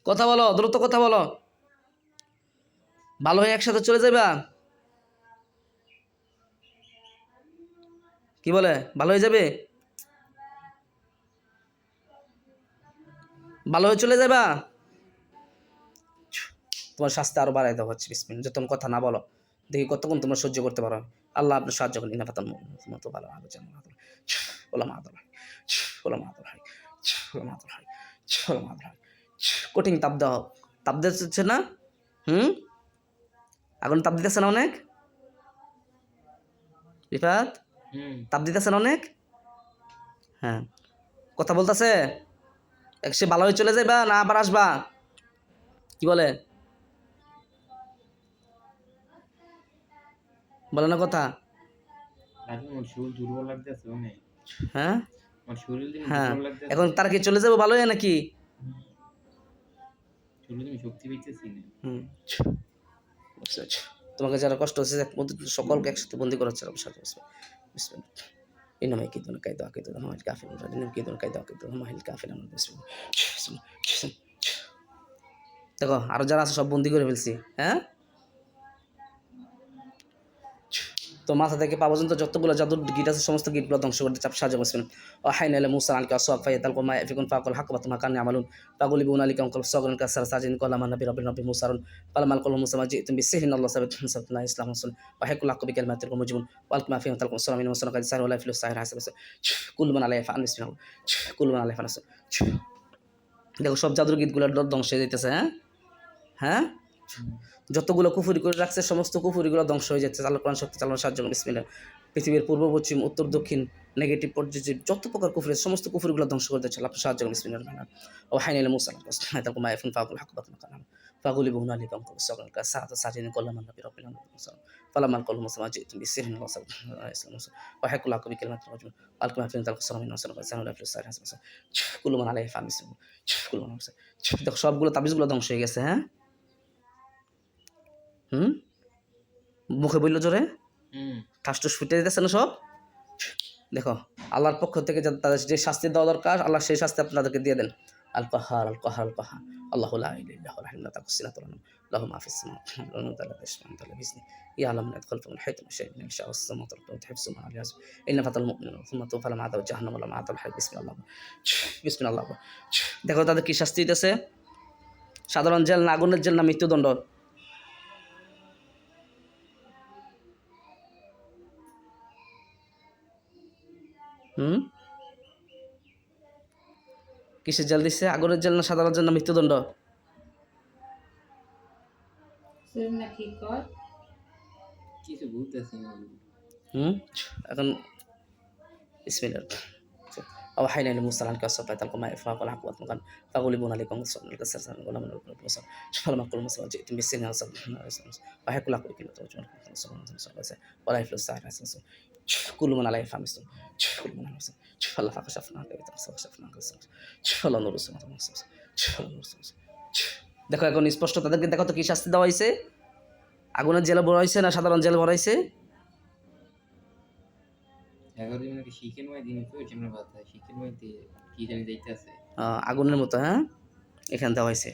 কথা বলো, দ্রুত কথা বলো। ভালো হয়ে একসাথে চলে যাবা? কি বলে, ভালো হয়ে যাবে? ভালো হয়ে চলে যাবা? তোমার শাস্তি আরো বাড়াই দেওয়া হচ্ছে বিসমিল্লাহ, যতক্ষণ কথা না বলো। দেখি কতক্ষণ তোমরা সহ্য করতে পারো। আল্লাহ আপনার সাহায্য করেন। ইনা ফাতাল মতো ভালো আলোচনা ওলা মাদল হয়, ওলা মাদল হয়, ওলা মাদল হয়, ওলা মাদল হয়। কঠিন তাপ দাও, তাপ দিচ্ছে না? আগুন তাপ দিতেছে না অনেক? রিফাত, তাপ দিতেছে না অনেক? হ্যাঁ, কথা বলতেছে। সে ভালো হয়ে চলে যাবা না আবার আসবা? কি বলে, বলে না কথা? হ্যাঁ হ্যাঁ, এখন তারা কি চলে যাবো ভালো হয়ে নাকি? তোমাকে যারা কষ্ট হচ্ছে সকলকে একসাথে বন্দি করা হচ্ছে। إنما يكيدون كيدا وأكيد لهم الكافرون إنما يكيدون كيدا وأكيد لهم الكافرون দেখো আরো যারা আছে সব বন্দি করে ফেলছি। হ্যাঁ, তো মাথা থেকে পা পর্যন্ত যতগুলো জাদুর গিট আছে সমস্ত গিটগুলো ধ্বংস করতে চাপ সাহায্য করছেন। ওয়াহাইনা ইলা মুসা আলাইকা আসওয়াক ফায়াতালকু মা ইয়াফিকুন ফাকুল হাক্কা মা কান্না আমালুন ফাগুলিবুন আলাইকা আনকাল সাগরন কাসার সাজিন কলামান নবী রাব্বি মুসারুন ফালামাল কল মুসা মা জিতুম বিসিহরিন আল্লাহ সাবাতুন সাবতুনা ইসলাম হাসান ওয়াহাইকুল হাক্কা বিকালমাতিল মুজিবুন ওয়ালক মা ফিহি তালকুম সালামিন মুসা কাদ সার ওয়ালা ফিলুস সাহির হাসাব কুল মান আলাইহি ফান বিসমিল্লাহ কুল মান আলাইহি ফান। দেখো সব জাদুর গিটগুলো ধ্বংস হয়ে যাইতেছে। হ্যাঁ হ্যাঁ, যতগুলো কুফুরি করে রাখছে সমস্ত কুফুরিগুলো ধ্বংস হয়ে যাচ্ছে। আল্লাহ কোরআন শক্তি চালানোর সাহায্য বিসমিল্লাহ। পৃথিবীর পূর্ব পশ্চিম উত্তর দক্ষিণ নেগেটিভ পজিটিভ যত প্রকার কুফরি সমস্ত কুফুরিগুলো ধ্বংস করে দিচ্ছে। আল্লাহ সাহায্য বিসমিল্লাহ। ও হাইনাল মুসা তারপর মাইফুন ফাকুল হাকবাত মাকান ফাগুলি বহুন আলী কাম করে সকল কা সাত সাজিন কল্লাম নবী রাব্বিল মুসা ফালামান কল মুসা জিতুম বিসিহরিন ওয়া ইসলাম ওয়া হাকুল হাকবি কালিমাত রাজুল আলকুম আফিন তালকু সালামিন ওয়া সালামু আলাইহি ওয়া সাল্লাম কুল্লু মান আলাইহি ফান বিসমিল্লাহ কুল্লু মান। দেখো সবগুলো তাবিজগুলো ধ্বংস হয়ে গেছে। হ্যাঁ মুখে বললো জোরে ঠাসটুস ফুটে দিতেছে না সব। দেখো আল্লাহর পক্ষ থেকে তাদের যে শাস্তি দেওয়া দরকার আল্লাহ সেই শাস্তি আপনাদেরকে দিয়ে দেন। আল কাহার আল কাহার আল কাহার আল্লাহ লা ইলাহা ইল্লা হুয়া তাকুসিনাতুন লাহু মা ফিস সামাওয়াতি ওয়া মা তাআলা তাশমা'আন তাআলা বিসমি ইয়ালাম নাদখাল ফামান হাইতুম শাই'un min sha'a as-samawati wal ardi hifzu ma al yasb inna fatal mu'minuna thumma tufala ma'adab jahannam wa la ma'adab hayy bismillah bismillah। দেখো তাদের কি শাস্তি দিতেছে, সাধারণ জেল না আগুনের জেল না মৃত্যুদণ্ড? কিসের জেল দিচ্ছে, আগুনের জেল না সাধারণ জেল না মৃত্যুদণ্ড? এখন বিসমিল্লাহ। أوحينا إلى موسى أن كسر فتلقى ما إفراق والعقبة مكان فغلبون عليكم وصلنا لك السرسان ولا من ربنا موسى فلما قل موسى جئتم بالسنة وحكوا لك بكل توجه ولا يفلس الساعة كل من عليه فمس كل من عليه فلا فكشفنا فكشفنا فلا نور السماء দেখো এখন স্পষ্ট তাদেরকে দেখো তো কি শাস্তি দেওয়া হয়েছে। আগুনের জেলে ভরা হয়েছে না সাধারণ জেলে ভরা হয়েছে? আগুনের মতো। হ্যাঁ, এখানে দেওয়া হয়েছে।